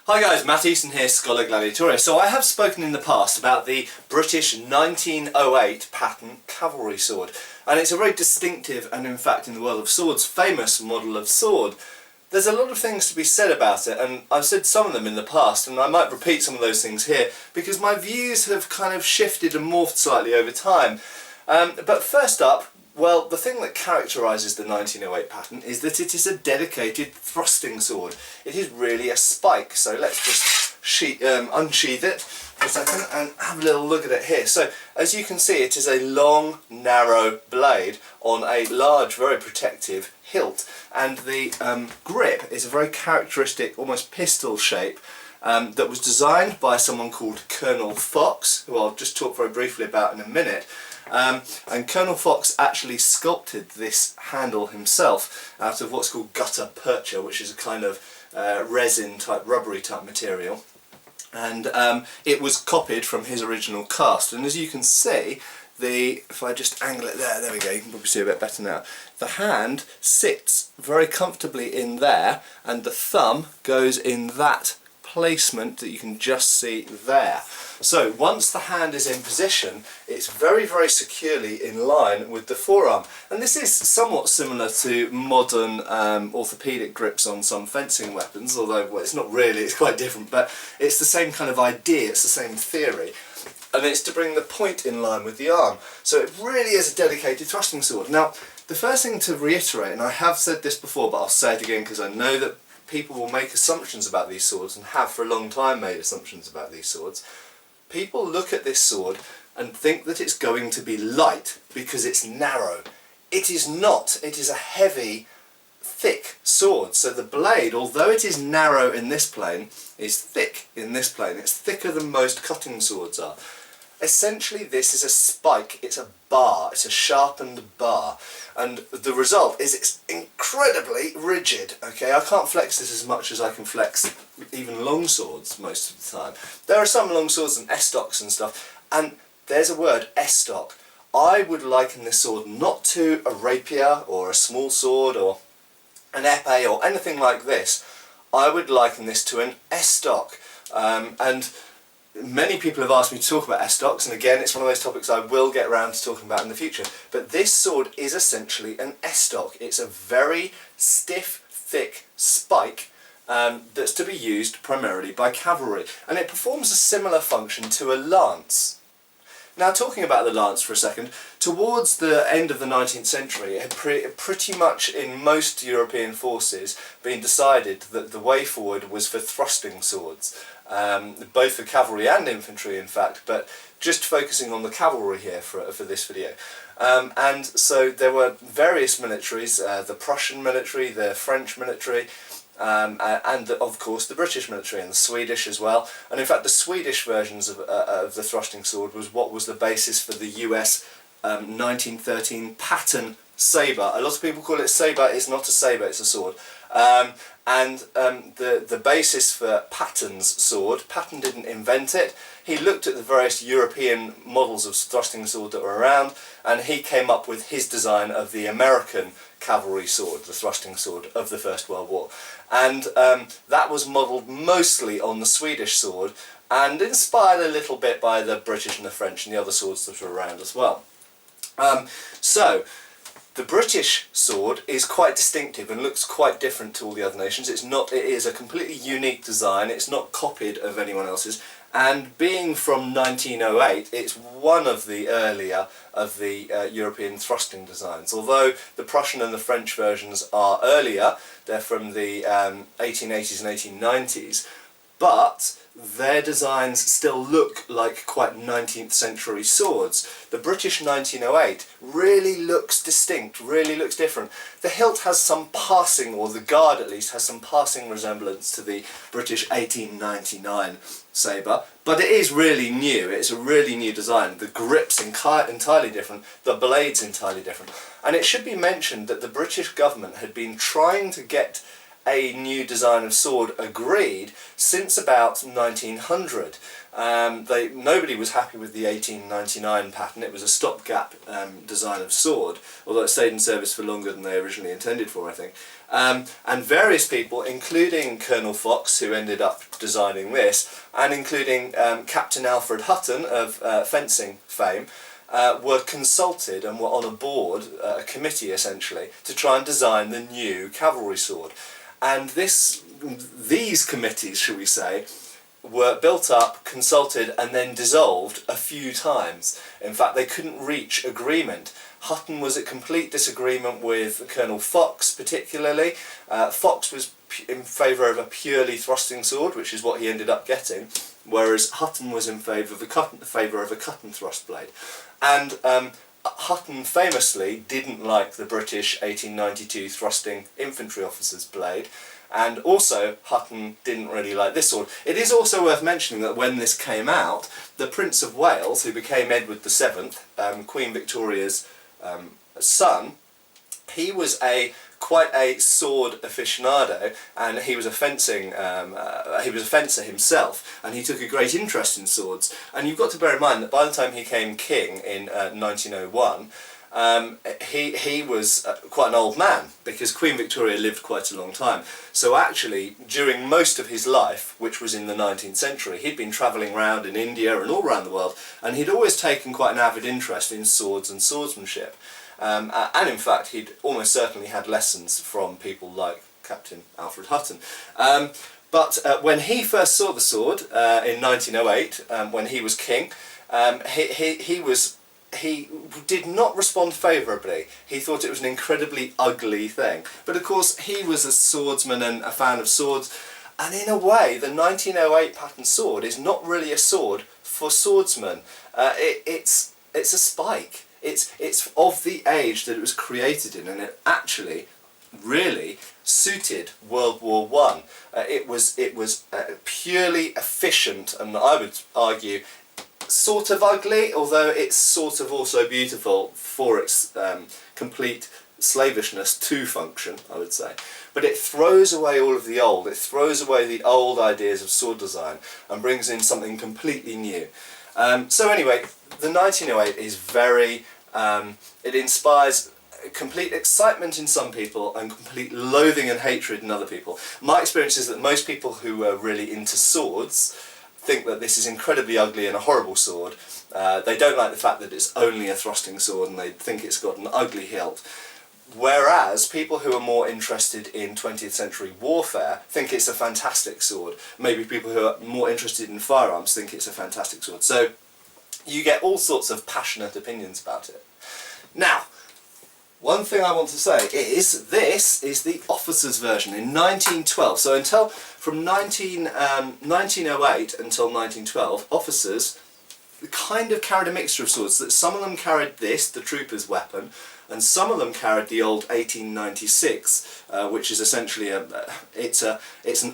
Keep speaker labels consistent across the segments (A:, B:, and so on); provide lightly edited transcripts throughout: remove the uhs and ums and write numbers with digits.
A: Hi guys, Matt Easton here, Scholar Gladiatorius. So I have spoken in the past about the British 1908 patent cavalry sword, and it's a very distinctive and, in fact, in the world of swords, famous model of sword. There's a lot of things to be said about it, and I've said some of them in the past, and I might repeat some of those things here because my views have kind of shifted and morphed slightly over time. But first up, well, the thing that characterises the 1908 patent is that it is a dedicated thrusting sword. It is really a spike, so let's just unsheath it for a second and have a little look at it here. So, as you can see, it is a long, narrow blade on a large, very protective hilt, and the grip is a very characteristic, almost pistol shape that was designed by someone called Colonel Fox, who I'll just talk very briefly about in a minute. And Colonel Fox actually sculpted this handle himself out of what's called gutta percha, which is a kind of resin type, rubbery type material, and it was copied from his original cast. And as you can see, if I just angle it there we go, you can probably see a bit better now. The hand sits very comfortably in there, and the thumb goes in that placement that you can just see there. So once the hand is in position, it's very, very securely in line with the forearm. And this is somewhat similar to modern orthopedic grips on some fencing weapons, although well, it's not really, it's quite different, but it's the same kind of idea, it's the same theory. And it's to bring the point in line with the arm. So it really is a dedicated thrusting sword. Now, the first thing to reiterate, and I have said this before, but I'll say it again because I know that people will make assumptions about these swords, and have for a long time made assumptions about these swords. People look at this sword and think that it's going to be light because it's narrow. It is not. It is a heavy, thick sword. So the blade, although it is narrow in this plane, is thick in this plane. It's thicker than most cutting swords are. Essentially, this is a spike, it's a bar, it's a sharpened bar, and the result is it's incredibly rigid. Okay, I can't flex this as much as I can flex even long swords most of the time. There are some long swords and estocs and stuff, and there's a word, estoc. I would liken this sword not to a rapier or a small sword or an epee or anything like this. I would liken this to an estoc, and many people have asked me to talk about estocs, and again, it's one of those topics I will get around to talking about in the future. But this sword is essentially an estoc. It's a very stiff, thick spike that's to be used primarily by cavalry, and it performs a similar function to a lance. Now, talking about the lance for a second, towards the end of the 19th century, it had pretty much in most European forces been decided that the way forward was for thrusting swords. Both for cavalry and infantry, in fact, but just focusing on the cavalry here for this video. And so there were various militaries, the Prussian military, the French military, and of course the British military and the Swedish as well. And in fact the Swedish versions of the thrusting sword was what was the basis for the US 1913 pattern sabre. A lot of people call it sabre. It's not a sabre, it's a sword. And the basis for Patton's sword, Patton didn't invent it. He looked at the various European models of thrusting sword that were around, and he came up with his design of the American cavalry sword, the thrusting sword of the First World War. And that was modelled mostly on the Swedish sword, and inspired a little bit by the British and the French and the other swords that were around as well. The British sword is quite distinctive and looks quite different to all the other nations. It is a completely unique design. It's not copied of anyone else's, and being from 1908, it's one of the earlier of the European thrusting designs. Although the Prussian and the French versions are earlier, they're from the 1880s and 1890s, but their designs still look like quite 19th century swords. The British 1908 really looks distinct, really looks different. The hilt has some passing, or the guard at least, has some passing resemblance to the British 1899 sabre, but it is really new. It's a really new design. The grip's entirely different, the blade's entirely different. And it should be mentioned that the British government had been trying to get a new design of sword agreed since about 1900. Nobody was happy with the 1899 pattern. It was a stopgap design of sword, although it stayed in service for longer than they originally intended for, I think. And various people, including Colonel Fox, who ended up designing this, and including Captain Alfred Hutton of fencing fame, were consulted and were on a board, a committee essentially, to try and design the new cavalry sword. And these committees, shall we say, were built up, consulted, and then dissolved a few times. In fact, they couldn't reach agreement. Hutton was at complete disagreement with Colonel Fox, particularly. Fox was in favour of a purely thrusting sword, which is what he ended up getting, whereas Hutton was in favour of a cut and thrust blade. And Hutton famously didn't like the British 1892 thrusting infantry officer's blade, and also Hutton didn't really like this sword. It is also worth mentioning that when this came out, the Prince of Wales, who became Edward VII, Queen Victoria's son, he was quite a sword aficionado, and he was a fencer himself, and he took a great interest in swords. And you've got to bear in mind that by the time he became king in 1901, he was quite an old man, because Queen Victoria lived quite a long time. So actually, during most of his life, which was in the 19th century, he'd been travelling around in India and all around the world, and he'd always taken quite an avid interest in swords and swordsmanship. And in fact, he'd almost certainly had lessons from people like Captain Alfred Hutton. But when he first saw the sword in 1908, when he was king, he did not respond favourably. He thought it was an incredibly ugly thing. But of course, he was a swordsman and a fan of swords, and in a way, the 1908 pattern sword is not really a sword for swordsmen. It's a spike. It's of the age that it was created in, and it actually really suited World War I. It was purely efficient, and I would argue sort of ugly, although it's sort of also beautiful for its complete slavishness to function, I would say. But it throws away all of the old. It throws away the old ideas of sword design and brings in something completely new. So anyway, the 1908 is very... it inspires complete excitement in some people and complete loathing and hatred in other people. My experience is that most people who are really into swords think that this is incredibly ugly and a horrible sword. They don't like the fact that it's only a thrusting sword, and they think it's got an ugly hilt. Whereas people who are more interested in 20th century warfare think it's a fantastic sword. Maybe people who are more interested in firearms think it's a fantastic sword. So you get all sorts of passionate opinions about it. Now, one thing I want to say is this is the officer's version in 1912. So from 1908 until 1912, officers kind of carried a mixture of swords. That some of them carried this, the trooper's weapon, and some of them carried the old 1896, which is essentially it's an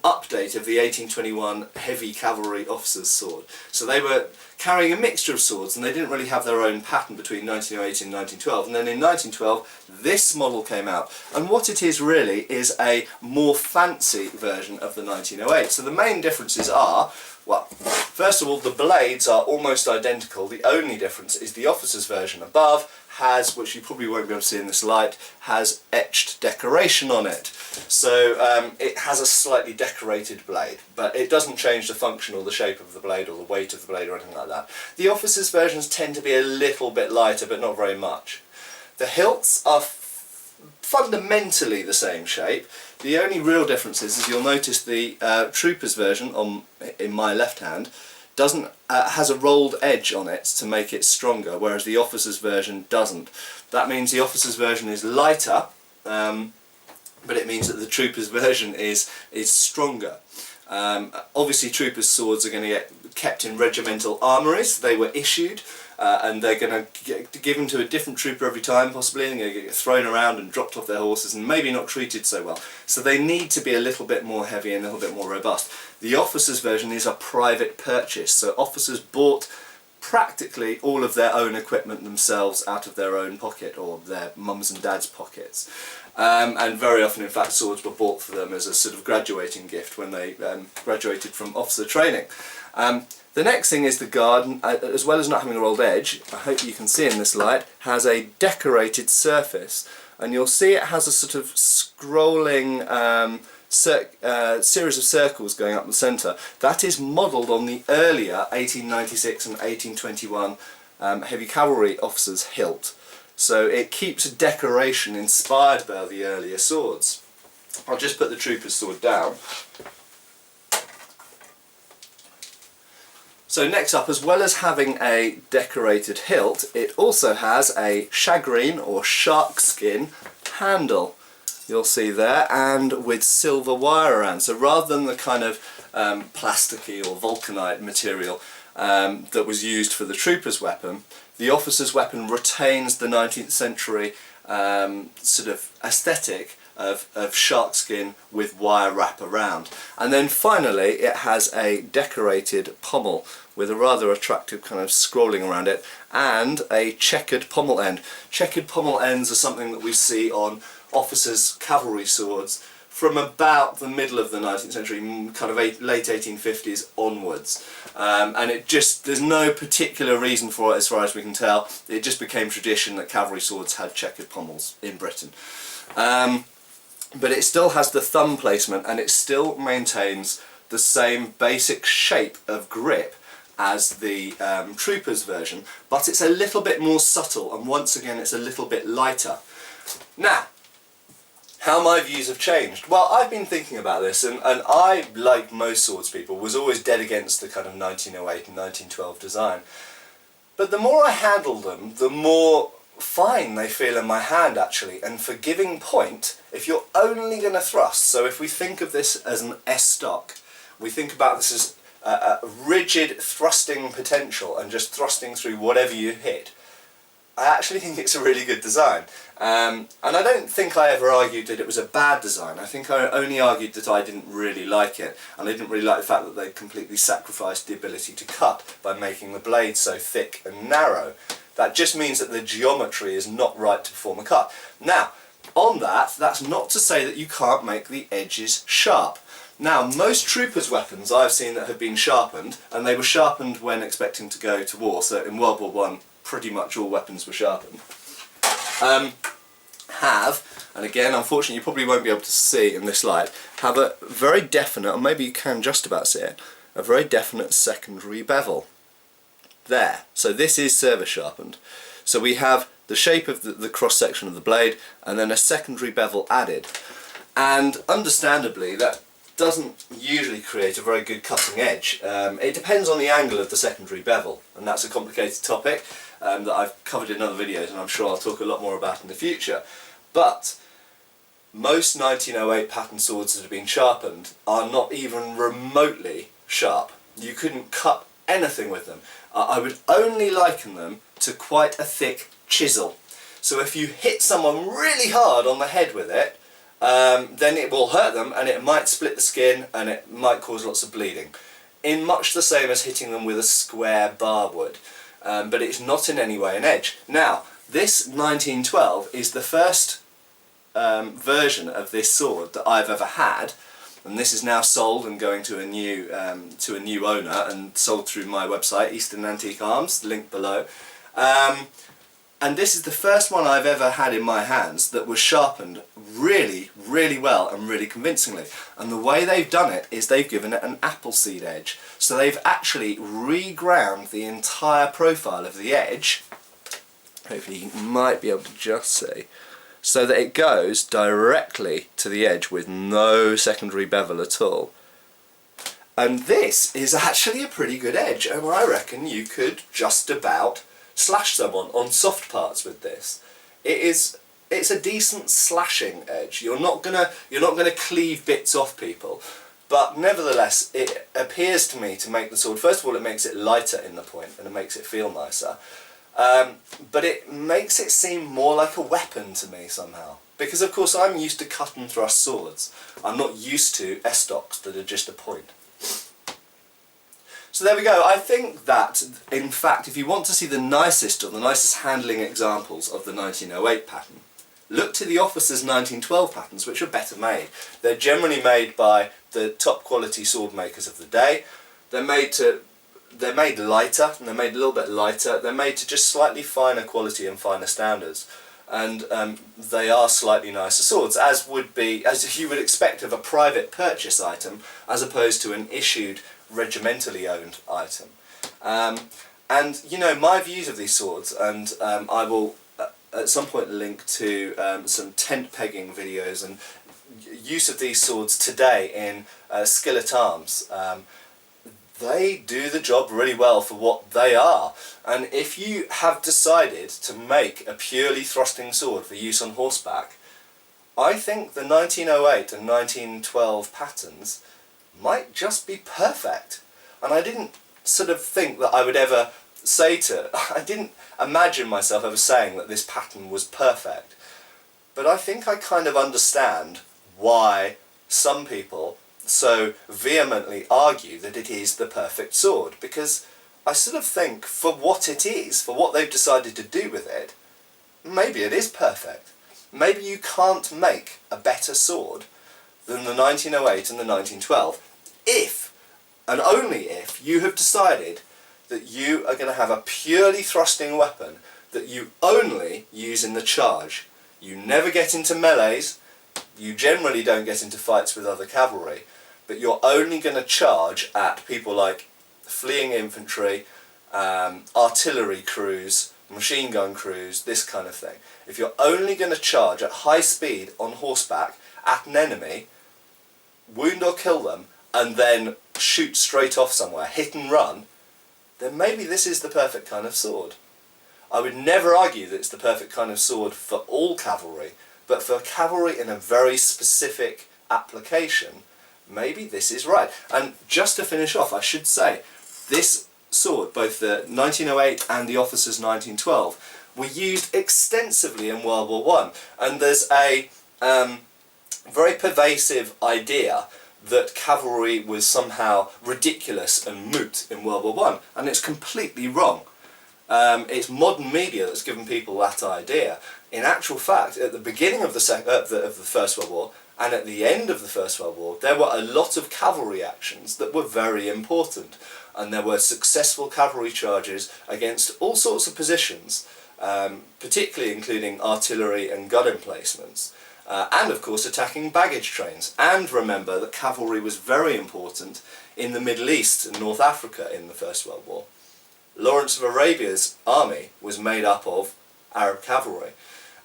A: update of the 1821 heavy cavalry officer's sword. So they were carrying a mixture of swords, and they didn't really have their own pattern between 1908 and 1912. And then in 1912, this model came out, and what it is really is a more fancy version of the 1908. So the main differences are, well, first of all, the blades are almost identical. The only difference is the officer's version above has, which you probably won't be able to see in this light, has etched decoration on it. So it has a slightly decorated blade, but it doesn't change the function or the shape of the blade or the weight of the blade or anything like that. The officer's versions tend to be a little bit lighter, but not very much. The hilts are fundamentally the same shape. The only real difference is you'll notice the trooper's version in my left hand has a rolled edge on it to make it stronger, whereas the officer's version doesn't. That means the officer's version is lighter, but it means that the trooper's version is stronger. Obviously troopers' swords are going to get kept in regimental armouries. They were issued, and they're going to get given to a different trooper every time, possibly, and they're going to get thrown around and dropped off their horses and maybe not treated so well. So they need to be a little bit more heavy and a little bit more robust. The officer's version is a private purchase, so officers bought practically all of their own equipment themselves out of their own pocket or their mums and dads' pockets. And very often, in fact, swords were bought for them as a sort of graduating gift when they graduated from officer training. The next thing is the guard, as well as not having a rolled edge, I hope you can see in this light, has a decorated surface. And you'll see it has a sort of scrolling series of circles going up the centre. That is modelled on the earlier 1896 and 1821 heavy cavalry officer's hilt. So it keeps a decoration inspired by the earlier swords. I'll just put the trooper's sword down. So next up, as well as having a decorated hilt, it also has a shagreen or shark skin handle. You'll see there, and with silver wire around. So rather than the kind of plasticky or vulcanite material that was used for the trooper's weapon, the officer's weapon retains the 19th century sort of aesthetic of shark skin with wire wrap around. And then finally it has a decorated pommel with a rather attractive kind of scrolling around it and a checkered pommel end. Checkered pommel ends are something that we see on officers' cavalry swords from about the middle of the 19th century, kind of late 1850s onwards. And it just, there's no particular reason for it as far as we can tell. It just became tradition that cavalry swords had checkered pommels in Britain. But it still has the thumb placement and it still maintains the same basic shape of grip as the Troopers version, but it's a little bit more subtle, and once again it's a little bit lighter. Now, how my views have changed. Well, I've been thinking about this, and I, like most swords people, was always dead against the kind of 1908 and 1912 design. But the more I handle them, the more fine they feel in my hand actually, and for giving point, if you're only going to thrust, so if we think of this as an estoc, we think about this as a rigid thrusting potential and just thrusting through whatever you hit, I actually think it's a really good design. And I don't think I ever argued that it was a bad design. I think I only argued that I didn't really like it, and I didn't really like the fact that they completely sacrificed the ability to cut by making the blade so thick and narrow. That just means that the geometry is not right to perform a cut. Now, on that, that's not to say that you can't make the edges sharp. Now, most troopers' weapons I've seen that have been sharpened, and they were sharpened when expecting to go to war, so in World War I pretty much all weapons were sharpened, have, and again unfortunately you probably won't be able to see in this light, have a very definite, or maybe you can just about see it, a very definite secondary bevel. There. So this is service sharpened. So we have the shape of the cross section of the blade and then a secondary bevel added. And understandably that doesn't usually create a very good cutting edge. It depends on the angle of the secondary bevel, and that's a complicated topic that I've covered in other videos, and I'm sure I'll talk a lot more about in the future. But most 1908 pattern swords that have been sharpened are not even remotely sharp. You couldn't cut anything with them. I would only liken them to quite a thick chisel. So if you hit someone really hard on the head with it, then it will hurt them and it might split the skin and it might cause lots of bleeding. In much the same as hitting them with a square bar would. But it's not in any way an edge. Now, this 1912 is the first version of this sword that I've ever had, and this is now sold and going to a new owner and sold through my website, Eastern Antique Arms, link below. And this is the first one I've ever had in my hands that was sharpened really, really well and really convincingly. And the way they've done it is they've given it an appleseed edge. So they've actually reground the entire profile of the edge, hopefully you might be able to just see, so that it goes directly to the edge with no secondary bevel at all. And this is actually a pretty good edge, and I reckon you could just about slash someone on soft parts with this. It's a decent slashing edge. You're not gonna cleave bits off people, but nevertheless it appears to me to make the sword, first of all it makes it lighter in the point and it makes it feel nicer, but it makes it seem more like a weapon to me somehow, because of course I'm used to cut and thrust swords. I'm not used to estocs that are just a point. So there we go. I think that, in fact, if you want to see the nicest or the nicest handling examples of the 1908 pattern, look to the Officer's 1912 patterns, which are better made. They're generally made by the top quality sword makers of the day. They're made lighter, and they're made a little bit lighter. They're made to just slightly finer quality and finer standards. And they are slightly nicer swords, as you would expect of a private purchase item, as opposed to an issued, regimentally owned item. And you know, my views of these swords, and I will at some point link to some tent pegging videos and use of these swords today in skillet arms. They do the job really well for what they are, and if you have decided to make a purely thrusting sword for use on horseback, I think the 1908 and 1912 patterns might just be perfect. And I didn't sort of think that I would ever I didn't imagine myself ever saying that this pattern was perfect, but I think I kind of understand why some people so vehemently argue that it is the perfect sword, because I sort of think for what it is, for what they've decided to do with it, maybe it is perfect. Maybe you can't make a better sword than the 1908 and the 1912 if, and only if, you have decided that you are going to have a purely thrusting weapon that you only use in the charge. You never get into melees, you generally don't get into fights with other cavalry, but you're only going to charge at people like fleeing infantry, artillery crews, machine gun crews, this kind of thing. If you're only going to charge at high speed on horseback at an enemy, wound or kill them, and then shoot straight off somewhere, hit and run, then maybe this is the perfect kind of sword. I would never argue that it's the perfect kind of sword for all cavalry, but for cavalry in a very specific application, maybe this is right. And just to finish off, I should say, this sword, both the 1908 and the Officer's 1912, were used extensively in World War I. And there's a very pervasive idea that cavalry was somehow ridiculous and moot in World War I, and it's completely wrong. It's modern media that's given people that idea. In actual fact, at the beginning of the First World War and at the end of the First World War, there were a lot of cavalry actions that were very important, and there were successful cavalry charges against all sorts of positions, particularly including artillery and gun emplacements. And of course attacking baggage trains. And remember that cavalry was very important in the Middle East and North Africa in the First World War. Lawrence of Arabia's army was made up of Arab cavalry,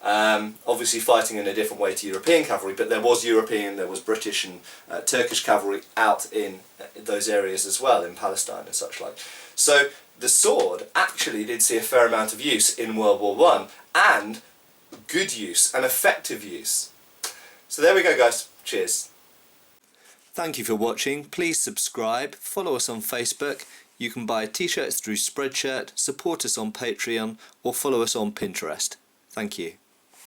A: obviously fighting in a different way to European cavalry, but there was European, there was British and Turkish cavalry out in those areas as well, in Palestine and such like. So the sword actually did see a fair amount of use in World War I, and good use and effective use. So there we go, guys. Cheers. Thank you for watching. Please subscribe, follow us on Facebook. You can buy t-shirts through Spreadshirt, support us on Patreon, or follow us on Pinterest. Thank you.